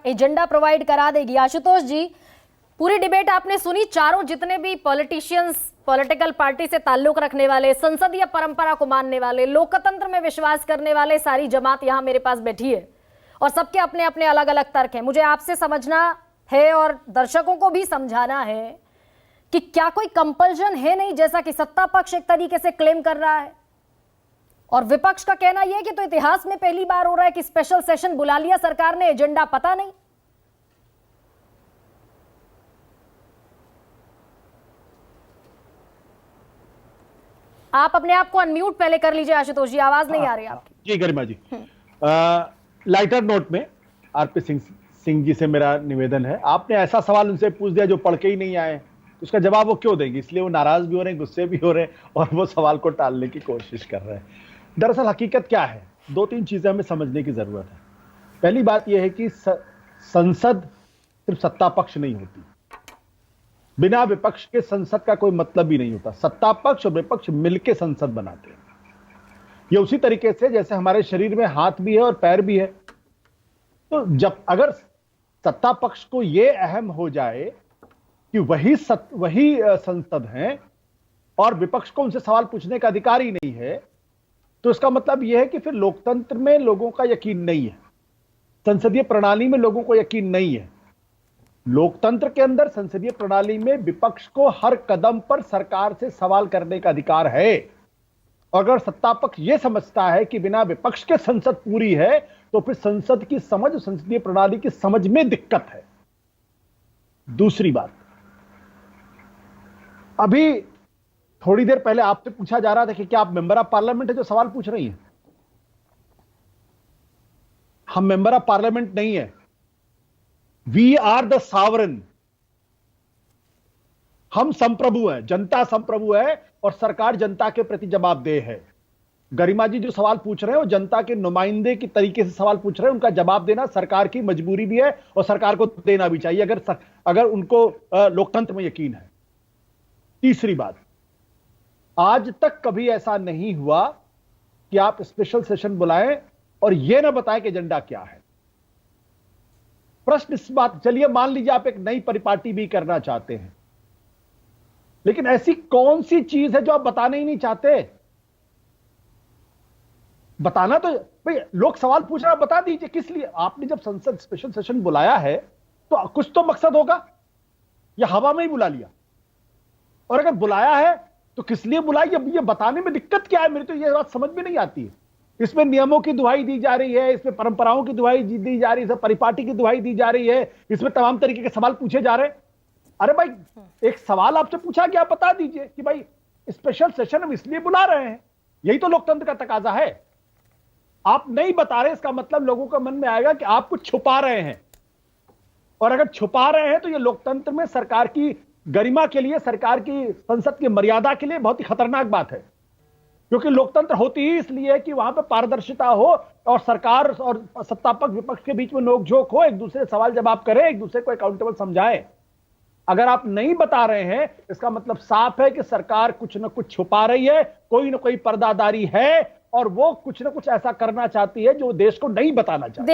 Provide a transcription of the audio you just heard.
Agenda provide करा देगी। आशुतोष जी, पूरी डिबेट आपने सुनी, चारों जितने भी पॉलिटिशियंस, पॉलिटिकल पार्टी से ताल्लुक रखने वाले, संसदीय परंपरा को मानने वाले, लोकतंत्र में विश्वास करने वाले, सारी जमात यहाँ मेरे पास बैठी है और सबके अपने अपने अलग अलग तर्क हैं। मुझे आपसे समझना है और दर्शकों को भी समझाना है कि क्या कोई कंपल्शन है नहीं, जैसा कि सत्ता पक्ष एक तरीके से क्लेम कर रहा है और विपक्ष का कहना यह है कि तो इतिहास में पहली बार हो रहा है कि स्पेशल सेशन बुला लिया सरकार ने, एजेंडा पता नहीं। आप अपने आप को अनम्यूट पहले कर लीजिए आशुतोष जी, आवाज नहीं आ रही आपकी। जी गरिमा जी, लाइटर नोट में आरपी सिंह जी से मेरा निवेदन है, आपने ऐसा सवाल उनसे पूछ दिया जो पढ़ के ही नहीं आए, तो उसका जवाब वो क्यों देंगे? इसलिए वो नाराज भी हो रहे हैं, गुस्से भी हो रहे हैं और वो सवाल को टालने की कोशिश कर रहे हैं। दरअसल हकीकत क्या है, दो तीन चीजें हमें समझने की जरूरत है। पहली बात यह है कि संसद सिर्फ सत्ता पक्ष नहीं होती, बिना विपक्ष के संसद का कोई मतलब ही नहीं होता। सत्ता पक्ष और विपक्ष मिलकर संसद बनाते हैं। ये उसी तरीके से जैसे हमारे शरीर में हाथ भी है और पैर भी है, तो जब अगर सत्ता पक्ष को यह अहम हो जाए कि वही संसद है और विपक्ष को उनसे सवाल पूछने का अधिकार ही नहीं है, तो इसका मतलब यह है कि फिर लोकतंत्र में लोगों का यकीन नहीं है, संसदीय प्रणाली में लोगों को यकीन नहीं है। लोकतंत्र के अंदर, संसदीय प्रणाली में विपक्ष को हर कदम पर सरकार से सवाल करने का अधिकार है। और अगर सत्ता पक्ष यह समझता है कि बिना विपक्ष के संसद पूरी है, तो फिर संसद की समझ, संसदीय प्रणाली की समझ में दिक्कत है। दूसरी बात, अभी थोड़ी देर पहले आपसे पूछा जा रहा था कि क्या आप मेंबर ऑफ पार्लियामेंट है जो सवाल पूछ रही हैं? हम मेंबर ऑफ पार्लियामेंट नहीं है, वी आर द सॉवरेन। हम संप्रभु हैं, जनता संप्रभु है और सरकार जनता के प्रति जवाबदेह है। गरिमा जी जो सवाल पूछ रहे हैं वो जनता के नुमाइंदे की तरीके से सवाल पूछ रहे हैं, उनका जवाब देना सरकार की मजबूरी भी है और सरकार को देना भी चाहिए अगर उनको लोकतंत्र में यकीन है। तीसरी बात, आज तक कभी ऐसा नहीं हुआ कि आप स्पेशल सेशन बुलाएं और यह ना बताएं कि एजेंडा क्या है। प्रश्न इस बात, चलिए मान लीजिए आप एक नई परिपाटी भी करना चाहते हैं, लेकिन ऐसी कौन सी चीज है जो आप बताने ही नहीं चाहते? बताना तो भाई, लोग सवाल पूछ रहे हैं, बता दीजिए किस लिए आपने जब संसद स्पेशल सेशन बुलाया है, तो कुछ तो मकसद होगा, या हवा में ही बुला लिया? और अगर बुलाया है तो किस लिए बुलाया, ये बताने में दिक्कत क्या है? मेरी तो ये बात समझ में नहीं आती है। इसमें नियमों की दुहाई दी जा रही है, इसमें परंपराओं की दुहाई दी जा रही है, इसमें परिपाटी की दुहाई दी जा रही है, इसमें तमाम तरीके के सवाल पूछे जा रहे हैं। अरे भाई, एक सवाल आपसे पूछा गया, बता दीजिए कि भाई स्पेशल सेशन हम इसलिए बुला रहे हैं, यही तो लोकतंत्र का तकाजा है। आप नहीं बता रहे, इसका मतलब लोगों के मन में आएगा कि आप कुछ छुपा रहे हैं, और अगर छुपा रहे हैं तो ये लोकतंत्र में सरकार की गरिमा के लिए, सरकार की संसद की मर्यादा के लिए बहुत ही खतरनाक बात है। क्योंकि लोकतंत्र होती ही इसलिए है कि वहां पर पारदर्शिता हो और सरकार और सत्ता पक्ष विपक्ष के बीच में नोकझोंक हो, एक दूसरे से सवाल जवाब करें, एक दूसरे को अकाउंटेबल समझाएं। अगर आप नहीं बता रहे हैं, इसका मतलब साफ है कि सरकार कुछ न कुछ छुपा रही है, कोई ना कोई पर्दादारी है और वो कुछ ना कुछ ऐसा करना चाहती है जो देश को नहीं बताना चाहती।